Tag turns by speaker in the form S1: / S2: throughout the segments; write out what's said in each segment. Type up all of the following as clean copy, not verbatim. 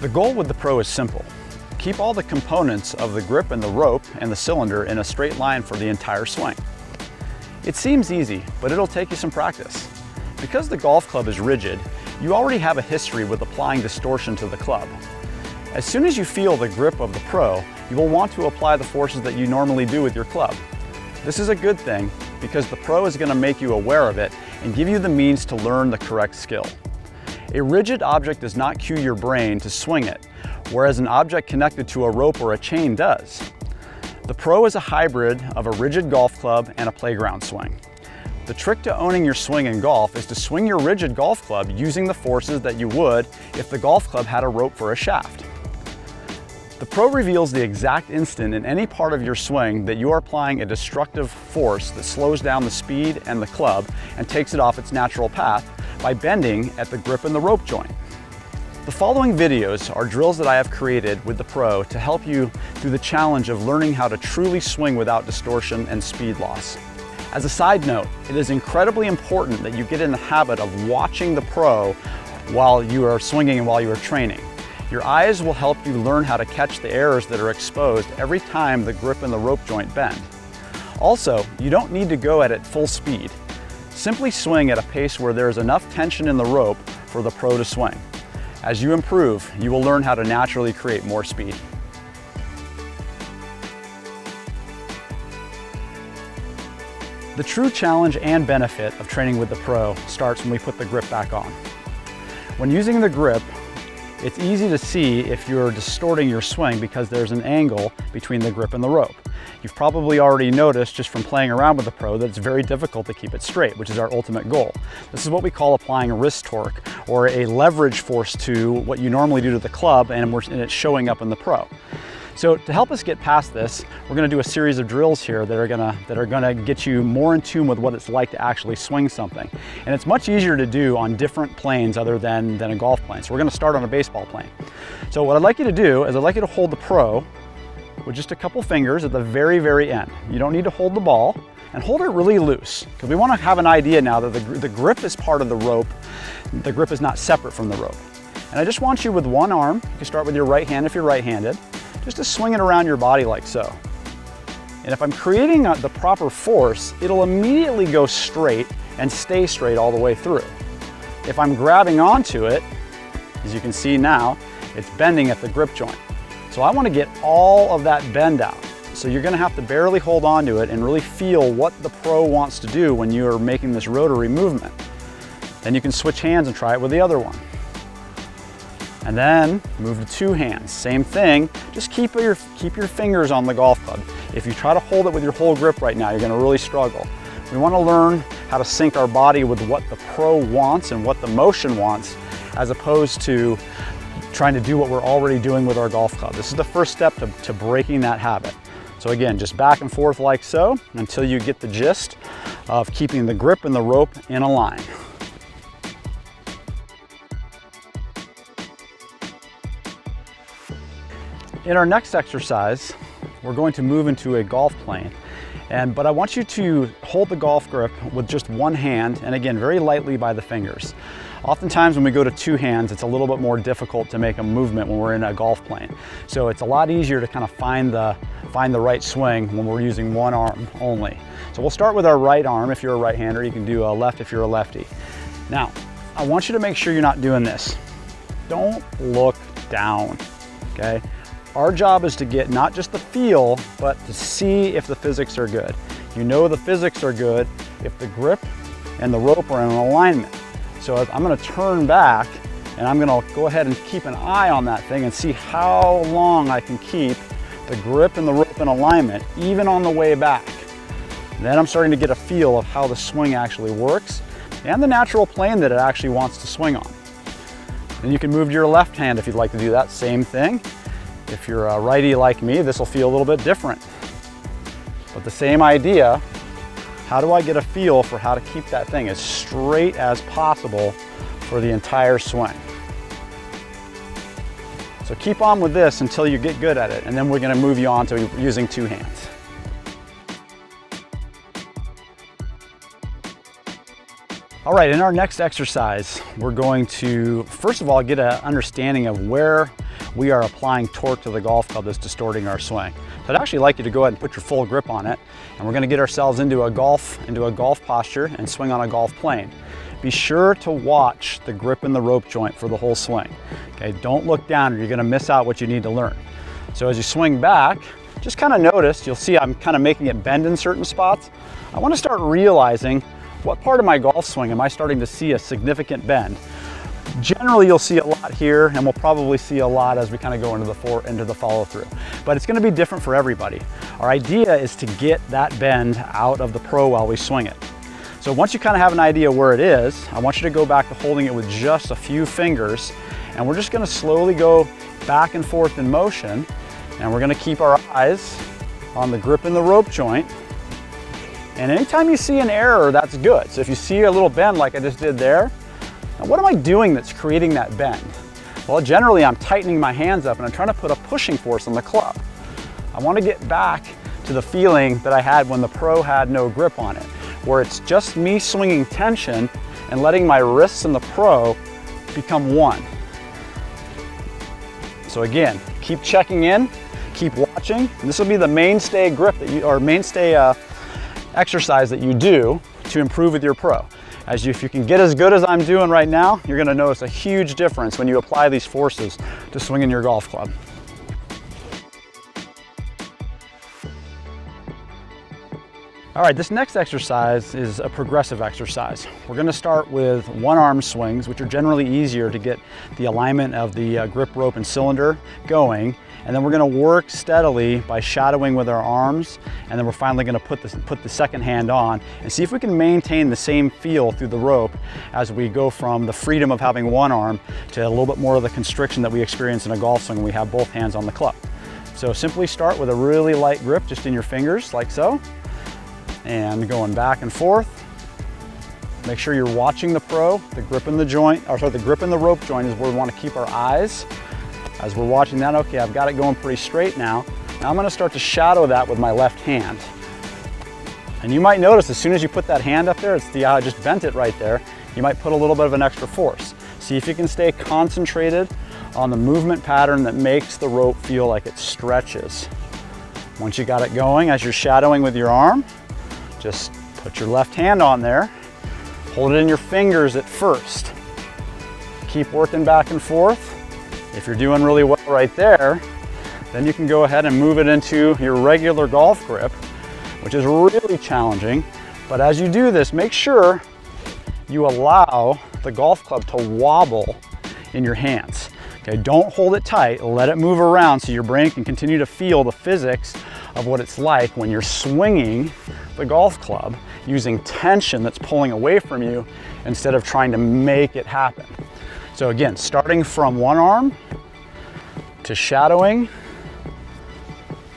S1: The goal with the Pro is simple. Keep all the components of the grip and the rope and the cylinder in a straight line for the entire swing. It seems easy, but it'll take you some practice. Because the golf club is rigid, you already have a history with applying distortion to the club. As soon as you feel the grip of the Pro, you will want to apply the forces that you normally do with your club. This is a good thing because the Pro is going to make you aware of it and give you the means to learn the correct skill. A rigid object does not cue your brain to swing it, whereas an object connected to a rope or a chain does. The Pro is a hybrid of a rigid golf club and a playground swing. The trick to owning your swing in golf is to swing your rigid golf club using the forces that you would if the golf club had a rope for a shaft. The Pro reveals the exact instant in any part of your swing that you are applying a destructive force that slows down the speed and the club and takes it off its natural path by bending at the grip and the rope joint. The following videos are drills that I have created with the Pro to help you through the challenge of learning how to truly swing without distortion and speed loss. As a side note, it is incredibly important that you get in the habit of watching the Pro while you are swinging and while you are training. Your eyes will help you learn how to catch the errors that are exposed every time the grip and the rope joint bend. Also, you don't need to go at it full speed. Simply swing at a pace where there is enough tension in the rope for the Pro to swing. As you improve, you will learn how to naturally create more speed. The true challenge and benefit of training with the Pro starts when we put the grip back on. When using the grip, it's easy to see if you're distorting your swing because there's an angle between the grip and the rope. You've probably already noticed just from playing around with the Pro that it's very difficult to keep it straight, which is our ultimate goal. This is what we call applying a wrist torque or a leverage force to what you normally do to the club, and it's showing up in the Pro. So to help us get past this, we're going to do a series of drills here that are going to get you more in tune with what it's like to actually swing something. And it's much easier to do on different planes other than a golf plane. So we're going to start on a baseball plane. So what I'd like you to do is I'd like you to hold the Pro with just a couple fingers at the very, very end. You don't need to hold the ball, and hold it really loose because we want to have an idea now that the grip is part of the rope. The grip is not separate from the rope. And I just want you with one arm, you can start with your right hand if you're right-handed, just to swing it around your body like so. And if I'm creating the proper force, it'll immediately go straight and stay straight all the way through. If I'm grabbing onto it, as you can see now, it's bending at the grip joint. So I want to get all of that bend out. So you're going to have to barely hold on to it and really feel what the Pro wants to do when you're making this rotary movement. Then you can switch hands and try it with the other one. And then move to two hands. Same thing, just keep your fingers on the golf club. If you try to hold it with your whole grip right now, you're going to really struggle. We want to learn how to sync our body with what the Pro wants and what the motion wants, as opposed to trying to do what we're already doing with our golf club. This is the first step to breaking that habit. So again, just back and forth like so until you get the gist of keeping the grip and the rope in a line. In our next exercise, we're going to move into a golf plane. But I want you to hold the golf grip with just one hand, and again, very lightly by the fingers. Oftentimes when we go to two hands, it's a little bit more difficult to make a movement when we're in a golf plane. So it's a lot easier to kind of find the right swing when we're using one arm only. So we'll start with our right arm if you're a right-hander. You can do a left if you're a lefty. Now, I want you to make sure you're not doing this. Don't look down, okay? Our job is to get not just the feel, but to see if the physics are good. You know the physics are good if the grip and the rope are in alignment. So I'm going to turn back and I'm going to go ahead and keep an eye on that thing and see how long I can keep the grip and the rope in alignment, even on the way back. And then I'm starting to get a feel of how the swing actually works and the natural plane that it actually wants to swing on. Then you can move to your left hand if you'd like to do that same thing. If you're a righty like me, this will feel a little bit different. But the same idea, how do I get a feel for how to keep that thing as straight as possible for the entire swing? So keep on with this until you get good at it, and then we're going to move you on to using two hands. All right, in our next exercise, we're going to, first of all, get an understanding of where we are applying torque to the golf club that's distorting our swing. So I'd actually like you to go ahead and put your full grip on it, and we're gonna get ourselves into a golf posture and swing on a golf plane. Be sure to watch the grip in the rope joint for the whole swing. Okay, don't look down or you're gonna miss out what you need to learn. So as you swing back, just kind of notice, you'll see I'm kind of making it bend in certain spots. I want to start realizing what part of my golf swing am I starting to see a significant bend. Generally, you'll see a lot here, and we'll probably see a lot as we kind of go into the follow through. But it's going to be different for everybody. Our idea is to get that bend out of the pro while we swing it. So once you kind of have an idea where it is, I want you to go back to holding it with just a few fingers, and we're just going to slowly go back and forth in motion, and we're going to keep our eyes on the grip in the rope joint. And anytime you see an error, that's good. So if you see a little bend like I just did there, now what am I doing that's creating that bend? Well, generally I'm tightening my hands up and I'm trying to put a pushing force on the club. I want to get back to the feeling that I had when the pro had no grip on it, where it's just me swinging tension and letting my wrists and the pro become one. So again, keep checking in, keep watching, and this will be the mainstay grip that you, or mainstay exercise that you do to improve with your pro. If you can get as good as I'm doing right now, you're gonna notice a huge difference when you apply these forces to swinging your golf club. All right, this next exercise is a progressive exercise. We're gonna start with one arm swings, which are generally easier to get the alignment of the grip rope and cylinder going. And then we're gonna work steadily by shadowing with our arms. And then we're finally gonna put the second hand on and see if we can maintain the same feel through the rope as we go from the freedom of having one arm to a little bit more of the constriction that we experience in a golf swing when we have both hands on the club. So simply start with a really light grip just in your fingers, like so. And going back and forth. Make sure you're watching the pro. The grip in the joint, or sorry, the grip in the rope joint is where we want to keep our eyes. As we're watching that, okay, I've got it going pretty straight now. Now I'm going to start to shadow that with my left hand. And you might notice as soon as you put that hand up there, I just bent it right there, you might put a little bit of an extra force. See if you can stay concentrated on the movement pattern that makes the rope feel like it stretches. Once you got it going, as you're shadowing with your arm, just put your left hand on there, hold it in your fingers at first. Keep working back and forth. If you're doing really well right there, then you can go ahead and move it into your regular golf grip, which is really challenging. But as you do this, make sure you allow the golf club to wobble in your hands. Okay, don't hold it tight, let it move around so your brain can continue to feel the physics of what it's like when you're swinging the golf club using tension that's pulling away from you instead of trying to make it happen. So again, starting from one arm to shadowing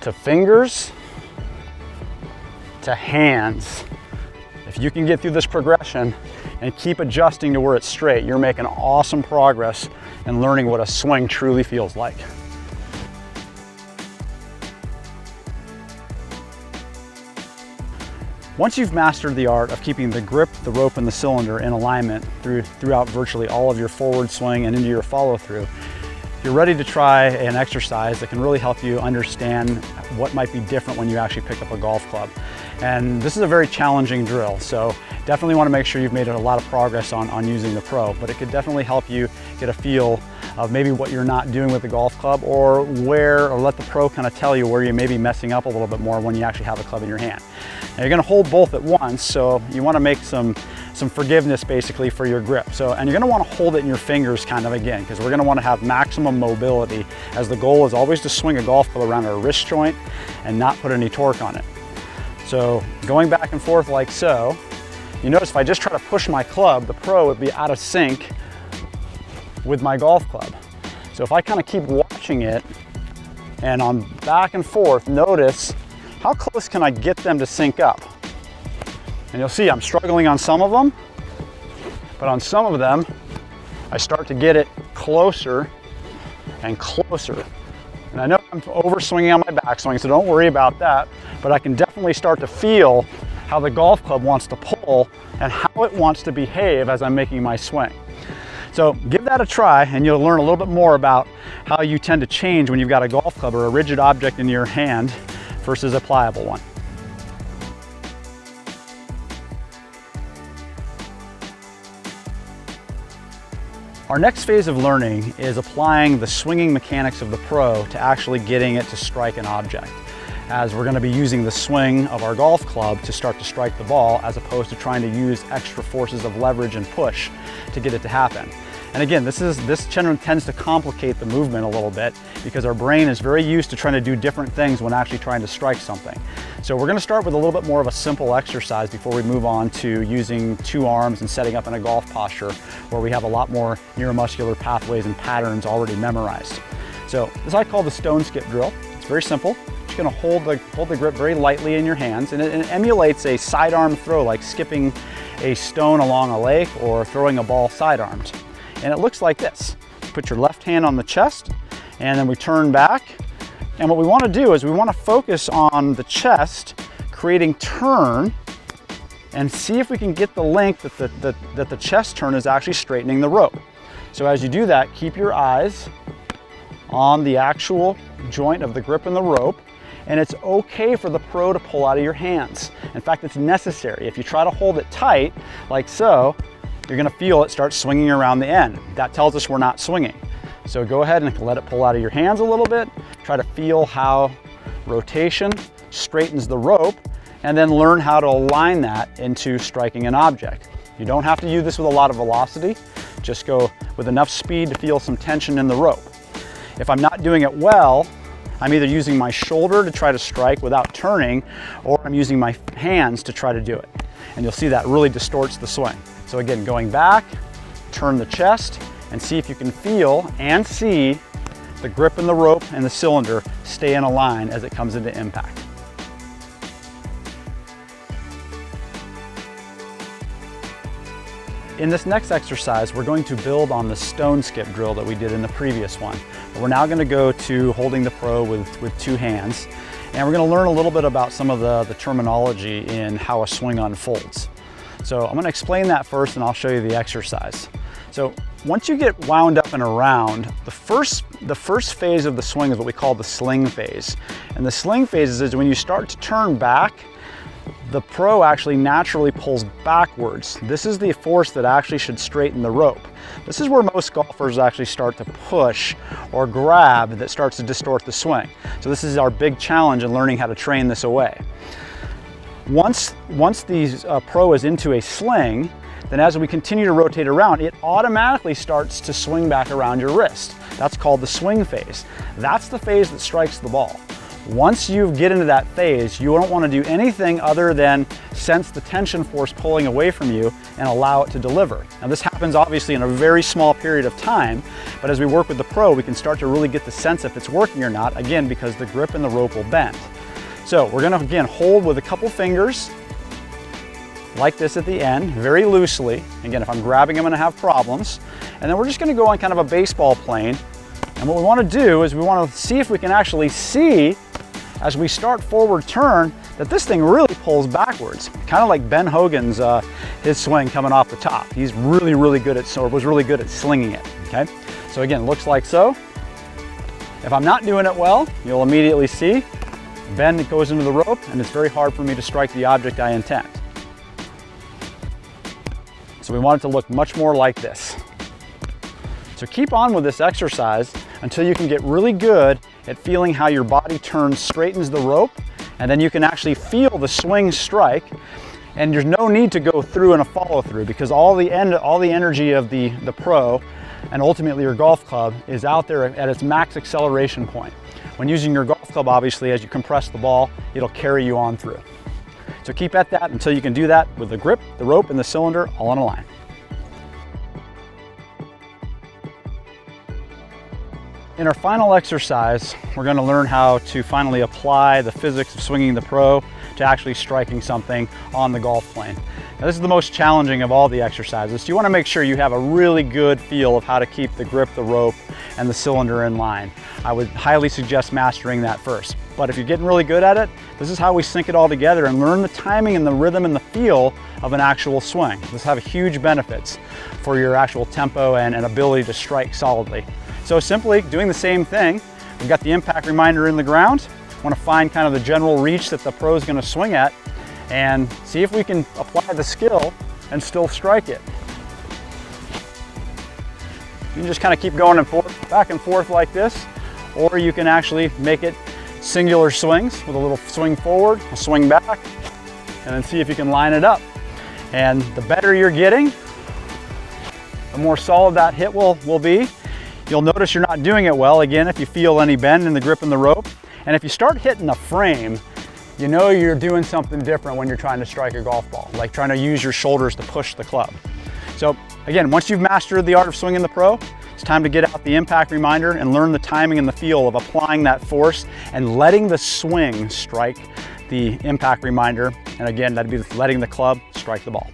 S1: to fingers to hands. If you can get through this progression and keep adjusting to where it's straight, you're making awesome progress in learning what a swing truly feels like. Once you've mastered the art of keeping the grip, the rope, and the cylinder in alignment throughout virtually all of your forward swing and into your follow through, you're ready to try an exercise that can really help you understand what might be different when you actually pick up a golf club. And this is a very challenging drill, so definitely want to make sure you've made a lot of progress on using the pro, but it could definitely help you get a feel of maybe what you're not doing with the golf club, or let the pro kind of tell you where you may be messing up a little bit more when you actually have a club in your hand. Now you're going to hold both at once, so you want to make some forgiveness basically for your grip. And you're going to want to hold it in your fingers kind of again, because we're going to want to have maximum mobility, as the goal is always to swing a golf club around our wrist joint and not put any torque on it. So going back and forth like so, you notice if I just try to push my club, the pro would be out of sync with my golf club. So if I kind of keep watching it and on back and forth, notice how close can I get them to sync up. And you'll see I'm struggling on some of them, but on some of them, I start to get it closer and closer. And I know I'm over swinging on my backswing, so don't worry about that, but I can definitely start to feel how the golf club wants to pull and how it wants to behave as I'm making my swing. So give that a try and you'll learn a little bit more about how you tend to change when you've got a golf club or a rigid object in your hand versus a pliable one. Our next phase of learning is applying the swinging mechanics of the pro to actually getting it to strike an object, as we're going to be using the swing of our golf club to start to strike the ball, as opposed to trying to use extra forces of leverage and push to get it to happen. And again, this tends to complicate the movement a little bit because our brain is very used to trying to do different things when actually trying to strike something. So we're going to start with a little bit more of a simple exercise before we move on to using two arms and setting up in a golf posture where we have a lot more neuromuscular pathways and patterns already memorized. So this I call the stone skip drill. It's very simple. Just going to hold the grip very lightly in your hands, and it emulates a sidearm throw, like skipping a stone along a lake or throwing a ball sidearmed. And it looks like this. Put your left hand on the chest, and then we turn back. And what we want to do is we want to focus on the chest, creating turn, and see if we can get the length that the chest turn is actually straightening the rope. So as you do that, keep your eyes on the actual joint of the grip and the rope, and it's okay for the pro to pull out of your hands. In fact, it's necessary. If you try to hold it tight, like so, you're gonna feel it start swinging around the end. That tells us we're not swinging. So go ahead and let it pull out of your hands a little bit. Try to feel how rotation straightens the rope, and then learn how to align that into striking an object. You don't have to do this with a lot of velocity. Just go with enough speed to feel some tension in the rope. If I'm not doing it well, I'm either using my shoulder to try to strike without turning, or I'm using my hands to try to do it. And you'll see that really distorts the swing. So again, going back, turn the chest, and see if you can feel and see the grip in the rope and the cylinder stay in a line as it comes into impact. In this next exercise, we're going to build on the stone skip drill that we did in the previous one. We're now going to go to holding the pro with two hands, and we're going to learn a little bit about some of the terminology in how a swing unfolds. So I'm going to explain that first, and I'll show you the exercise. So once you get wound up and around, the first phase of the swing is what we call the sling phase. And the sling phase is when you start to turn back, the pro actually naturally pulls backwards. This is the force that actually should straighten the rope. This is where most golfers actually start to push or grab that starts to distort the swing. So this is our big challenge in learning how to train this away. Once the pro is into a sling, then as we continue to rotate around, it automatically starts to swing back around your wrist. That's called the swing phase. That's the phase that strikes the ball. Once you get into that phase, you don't want to do anything other than sense the tension force pulling away from you and allow it to deliver. Now this happens obviously in a very small period of time, but as we work with the pro, we can start to really get the sense if it's working or not, again, because the grip and the rope will bend. So we're going to, again, hold with a couple fingers like this at the end, very loosely. Again, if I'm grabbing, I'm going to have problems. And then we're just going to go on kind of a baseball plane. And what we want to do is we want to see if we can actually see, as we start forward turn, that this thing really pulls backwards. Kind of like Ben Hogan's, his swing coming off the top. He's really, really good at, or was really good at slinging it, okay? So again, looks like so. If I'm not doing it well, you'll immediately see bend, it goes into the rope, and it's very hard for me to strike the object I intend. So we want it to look much more like this. So keep on with this exercise until you can get really good at feeling how your body turns, straightens the rope, and then you can actually feel the swing strike. And there's no need to go through in a follow through, because all the energy of the pro and ultimately your golf club is out there at its max acceleration point. When using your golf club, obviously, as you compress the ball, it'll carry you on through. So keep at that until you can do that with the grip, the rope, and the cylinder all in a line. In our final exercise, we're going to learn how to finally apply the physics of swinging the pro to actually striking something on the golf plane. Now, this is the most challenging of all the exercises. So you want to make sure you have a really good feel of how to keep the grip, the rope, and the cylinder in line. I would highly suggest mastering that first. But if you're getting really good at it, this is how we sync it all together and learn the timing and the rhythm and the feel of an actual swing. This will have huge benefits for your actual tempo and ability to strike solidly. So simply doing the same thing, we've got the impact reminder in the ground. I want to find kind of the general reach that the pro is going to swing at and see if we can apply the skill and still strike it. You can just kind of keep going and forth, back and forth like this, or you can actually make it singular swings with a little swing forward, a swing back, and then see if you can line it up. And the better you're getting, the more solid that hit will be. You'll notice you're not doing it well, again, if you feel any bend in the grip and the rope. And if you start hitting the frame, you know you're doing something different when you're trying to strike a golf ball, like trying to use your shoulders to push the club. So again, once you've mastered the art of swinging the pro, it's time to get out the impact reminder and learn the timing and the feel of applying that force and letting the swing strike the impact reminder. And again, that'd be letting the club strike the ball.